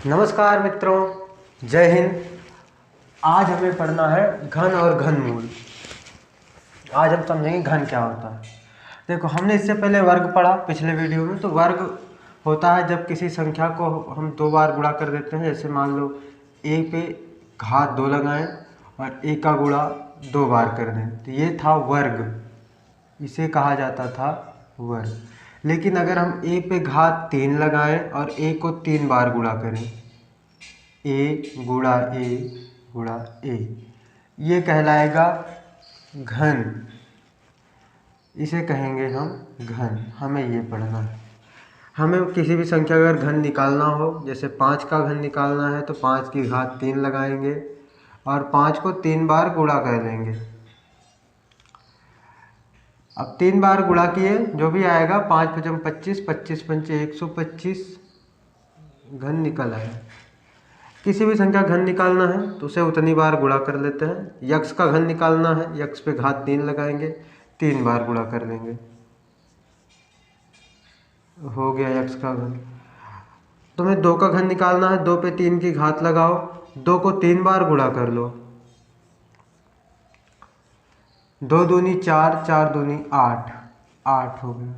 नमस्कार मित्रों, जय हिंद। आज हमें पढ़ना है घन और घनमूल। आज हम समझेंगे घन क्या होता है। देखो, हमने इससे पहले वर्ग पढ़ा पिछले वीडियो में। तो वर्ग होता है जब किसी संख्या को हम दो बार गुणा कर देते हैं। जैसे मान लो a पे घात 2 लगाएं और a का गुणा 2 बार कर दें, तो ये था वर्ग, इसे कहा जाता था वर्ग। लेकिन अगर हम a पे घात 3 लगाएं और a को 3 बार गुणा करें, a गुणा a गुणा a, ये कहलाएगा घन। इसे कहेंगे हम घन। हमें ये पढ़ना है। हमें किसी भी संख्या का अगर घन निकालना हो, जैसे 5 का घन निकालना है तो 5 की घात 3 लगाएंगे और 5 को 3 बार गुणा कर देंगे। अब 3 बार गुणा किए, जो भी आएगा 5 पचम 25, 25 पंचे 125, घन निकल आया। किसी भी संख्या घन निकालना है तो उसे उतनी बार गुणा कर लेते हैं। यक्स का घन निकालना है, यक्स पे घात 3 लगाएंगे, 3 बार गुणा कर लेंगे, हो गया यक्स का घन। तुम्हें 2 का घन निकालना है, 2 पे 3 की घात लगाओ, 2 को 3 बार गुणा कर लो, 2 दूनी 4, 4 दूनी 8, 8 हो गया।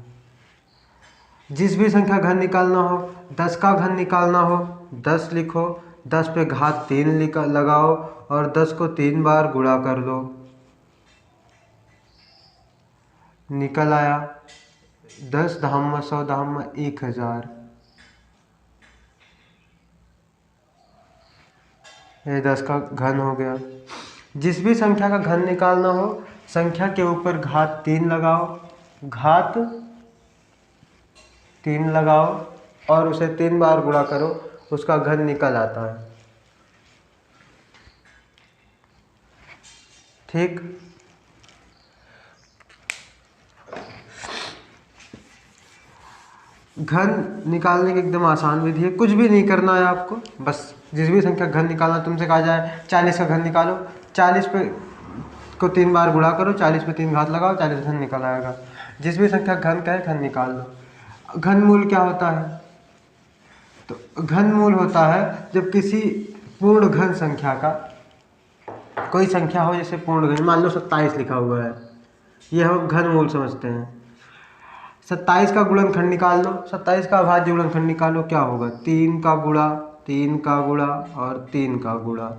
जिस भी संख्या घन निकालना हो, 10 का घन निकालना हो 10 लिखो, 10 पे घात 3 लगाओ और 10 को 3 बार गुणा कर दो, निकल आया 10 दहम्मा 100 दहम्मा 1000। ये 10 का घन हो गया। जिस भी संख्या का घन निकालना हो, संख्या के ऊपर घात 3 लगाओ, घात 3 लगाओ और उसे 3 बार गुणा करो, उसका घन निकल आता है। ठीक। घन निकालने की एकदम आसान विधि है। कुछ भी नहीं करना है आपको, बस जिस भी संख्या घन निकालना, तुमसे कहा जाए 40 का घन निकालो, 40 पे को 3 बार गुणा करो, 40 पे 3 घात लगाओ, 40 घन निकल आएगा। जिस भी संख्या घन का है, घन निकाल लो। घनमूल क्या होता है? तो घनमूल होता है जब किसी पूर्ण घन संख्या का, कोई संख्या हो जैसे पूर्ण घन, मान लो 27 लिखा हुआ है, ये हम घनमूल समझते हैं। 27 का गुणनखंड निकाल लो, 27 का अभाज्य गुणनखंड निकालो, क्या होगा? 3 का गुणा, 3 का गुणा और 3 का गुणा।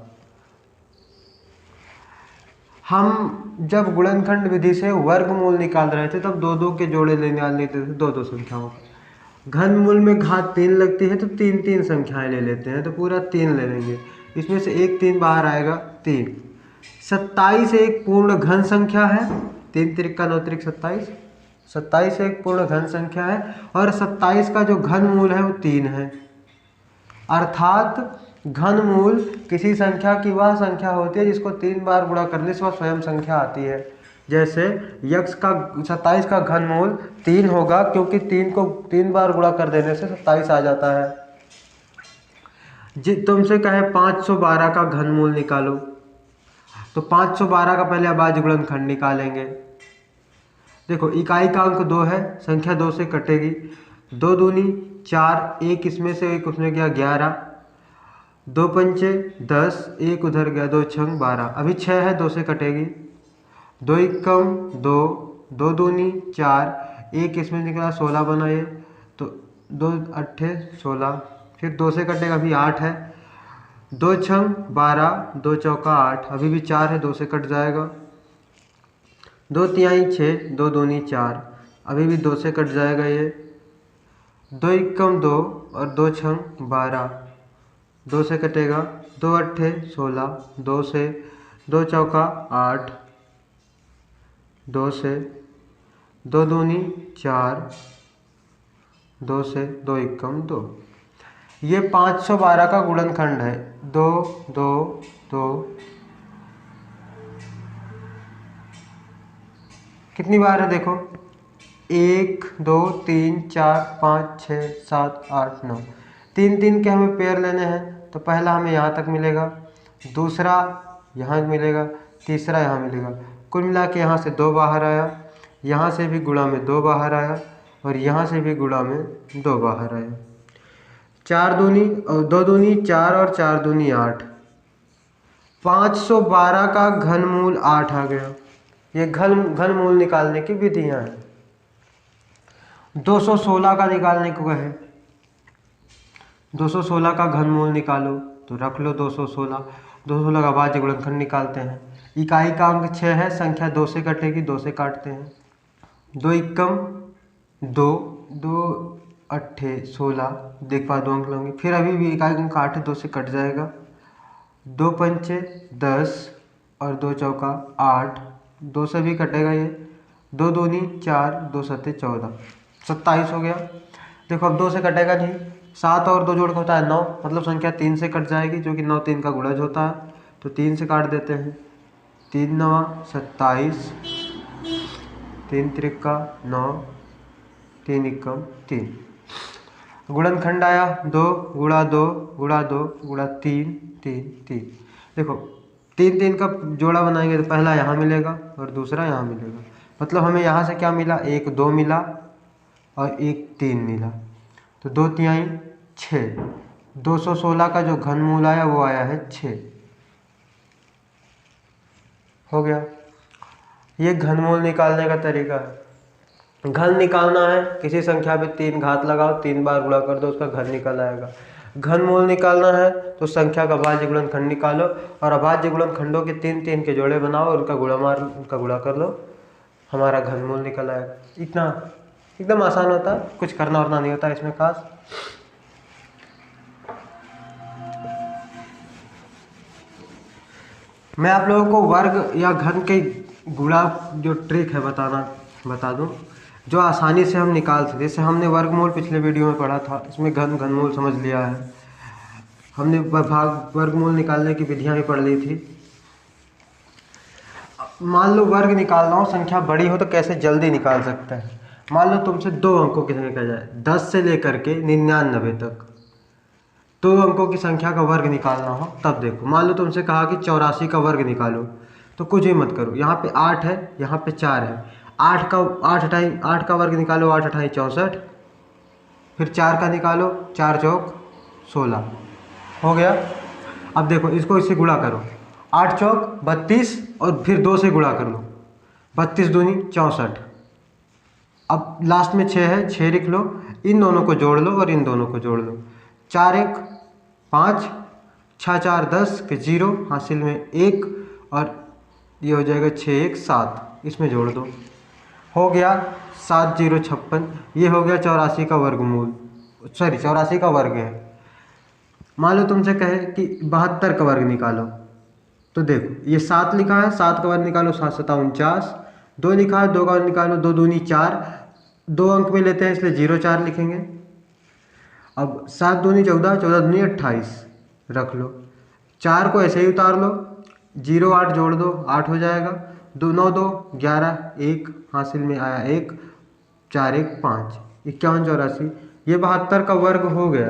हम जब गुणनखंड विधि से वर्गमूल निकाल रहे थे तब 2-2 के जोड़े निकाल लेते थे, 2-2 संख्याओं का। घनमूल में घात 3 लगती है तो 3-3 संख्याएं ले लेते हैं, तो पूरा 3 ले लेंगे। इसमें से एक 3 बाहर आएगा, 3। 27 एक पूर्ण घन संख्या है, 3 त्रिक का 9 त्रिक 27, 27 एक पूर्ण घन संख्या है और 27 का जो घनमूल है वो 3 है। अर्थात घनमूल किसी संख्या की वह संख्या होती है जिसको 3 बार गुणा करने से वह स्वयं संख्या आती है। जैसे यक्स का 27 का घनमूल 3 होगा, क्योंकि 3 को 3 बार गुणा कर देने से 27 आ जाता है। तुमसे कहे 512 का घनमूल निकालो, तो 512 का पहले अभाज्य गुणनखंड निकालेंगे। देखो, इकाई का अंक 2 है, संख्या 2 से कटेगी, 2 दूनी 4, एक इसमें से एक उसमें गया 11, 2 पंचे 10, एक उधर गया, 2 छंग 12, अभी 6 है, 2 से कटेगी, 2 एकम 2, 2 दूनी 4, एक इसमें निकला 16 बना ये, तो 2 अट्ठे 16, फिर 2 से कटेगा, अभी 8 है, 2 छंग 12, 2 चौका 8, अभी भी 4 है, 2 से कट जाएगा, 2 तिहाई 6, 2 दूनी 4, अभी भी 2 से कट जाएगा ये, 2 एकम 2 और 2 छंग 12, 2 से कटेगा, 2 अट्ठे 16, 2 से 2 चौका 8, 2 से 2 दूनी 4, 2 से 2 एकम 2। ये 512 का गुणनखंड है। 2 2 2, कितनी बार है देखो, 1 2 3 4 5 6 7 8 9, 3-3 के हमें पेयर लेने हैं, तो पहला हमें यहाँ तक मिलेगा, दूसरा यहाँ मिलेगा, तीसरा यहाँ मिलेगा। कुल मिला के यहाँ से 2 बाहर आया, यहाँ से भी गुणा में 2 बाहर आया और यहाँ से भी गुणा में 2 बाहर आया। 4 दूनी 2 दूनी 4 और 4 दूनी 8। 512 का घनमूल 8 आ गया। ये घनमूल निकालने की विधियां हैं। 216 का निकालने को है। 216 का घनमूल निकालो, तो रख लो 216। 216 का भाज्य गुणनखंड निकालते हैं। इकाई का अंक 6 है, संख्या 2 से कटेगी, 2 से काटते हैं। 2 एकम 2, 2 अट्ठे 16, देख पा 2 अंक लेंगे। फिर अभी भी इकाई अंक 8 है, 2 से कट जाएगा। 2 पंचे 10 और 2 चौका 8, 2 से भी कटेगा ये। 2 दूनी 4, 2 सत्ते 14, 27 हो गया। देखो अब 2 से कटेगा नहीं, 7 और 2 जोड़ के होता है 9, मतलब संख्या 3 से कट जाएगी, जो कि 9 3 का गुणज होता है, तो 3 से काट देते हैं। 3 9 27, 3 त्रिका 9, 3 एकम 3। गुणनखंड आया 2 गुणा 2 गुणा 2 गुणा 3 3 3। देखो 3 3 का जोड़ा बनाएंगे तो पहला यहाँ मिलेगा और दूसरा यहाँ मिलेगा, मतलब हमें यहाँ से क्या मिला, 1 2 मिला और 1 3 मिला, तो 2 तिहाई 6। 216 का जो घनमूल आया वो आया है 6। हो गया। ये घनमूल निकालने का तरीका है। घन निकालना है, किसी संख्या पे 3 घात लगाओ, 3 बार गुणा कर दो, उसका घन निकल आएगा। घनमूल निकालना है तो संख्या का भाज्य गुणनखंड निकालो और अभाज्य गुणनखंडों के 3 3 के जोड़े बनाओ, उनका गुणा कर लो, हमारा घनमूल निकल आएगा। इतना एकदम आसान होता है, कुछ करना वरना नहीं होता इसमें खास। मैं आप लोगों को वर्ग या घन के गुणा जो ट्रिक है बता दूं, जो आसानी से हम निकाल सकते। जैसे हमने वर्गमूल पिछले वीडियो में पढ़ा था, इसमें घनमूल समझ लिया है। हमने वर्गमूल निकालने की विधियां भी पढ़ ली थी। मान लो वर्ग निकालना हो, संख्या बड़ी हो तो कैसे जल्दी निकाल सकते हैं। मान लो तुमसे 2 अंकों की संख्या कहा जाए, 10 से लेकर के 99 तक 2 अंकों की संख्या का वर्ग निकालना हो, तब देखो। मान लो तुमसे कहा कि 84 का वर्ग निकालो, तो कुछ भी मत करो, यहाँ पे 8 है, यहाँ पे 4 है। 8 का वर्ग निकालो, 8 अठाई 64, फिर 4 का निकालो, 4 चौक 16, हो गया। अब देखो इसको इससे गुणा करो, 8 चौक 32 और फिर 2 से गुणा कर लो, 32 दूनी 64। अब लास्ट में 6 है, 6 लिख लो, इन दोनों को जोड़ लो और इन दोनों को जोड़ लो। 4 1 5, 6 4 10 के 0, हासिल में 1 और ये हो जाएगा 6 1 7, इसमें जोड़ दो, हो गया 7 0 56। ये हो गया 84 का वर्गमूल, सॉरी 84 का वर्ग है। मान लो तुमसे कहे कि 72 का वर्ग निकालो, तो देखो ये 7 लिखा है, 7 का वर्ग निकालो, 7 7 49। 2 लिखा है, 2 का वर्ग निकालो, 2 दूनी 4, 2 अंक में लेते हैं इसलिए 0 4 लिखेंगे। अब 7 दूनी 14, 14 दूनी 28 रख लो। 4 को ऐसे ही उतार लो, 0 8 जोड़ दो, 8 हो जाएगा। 2 9 2 11, 1 हासिल में आया 1, 4 1 5, 51 84। ये 72 का वर्ग हो गया।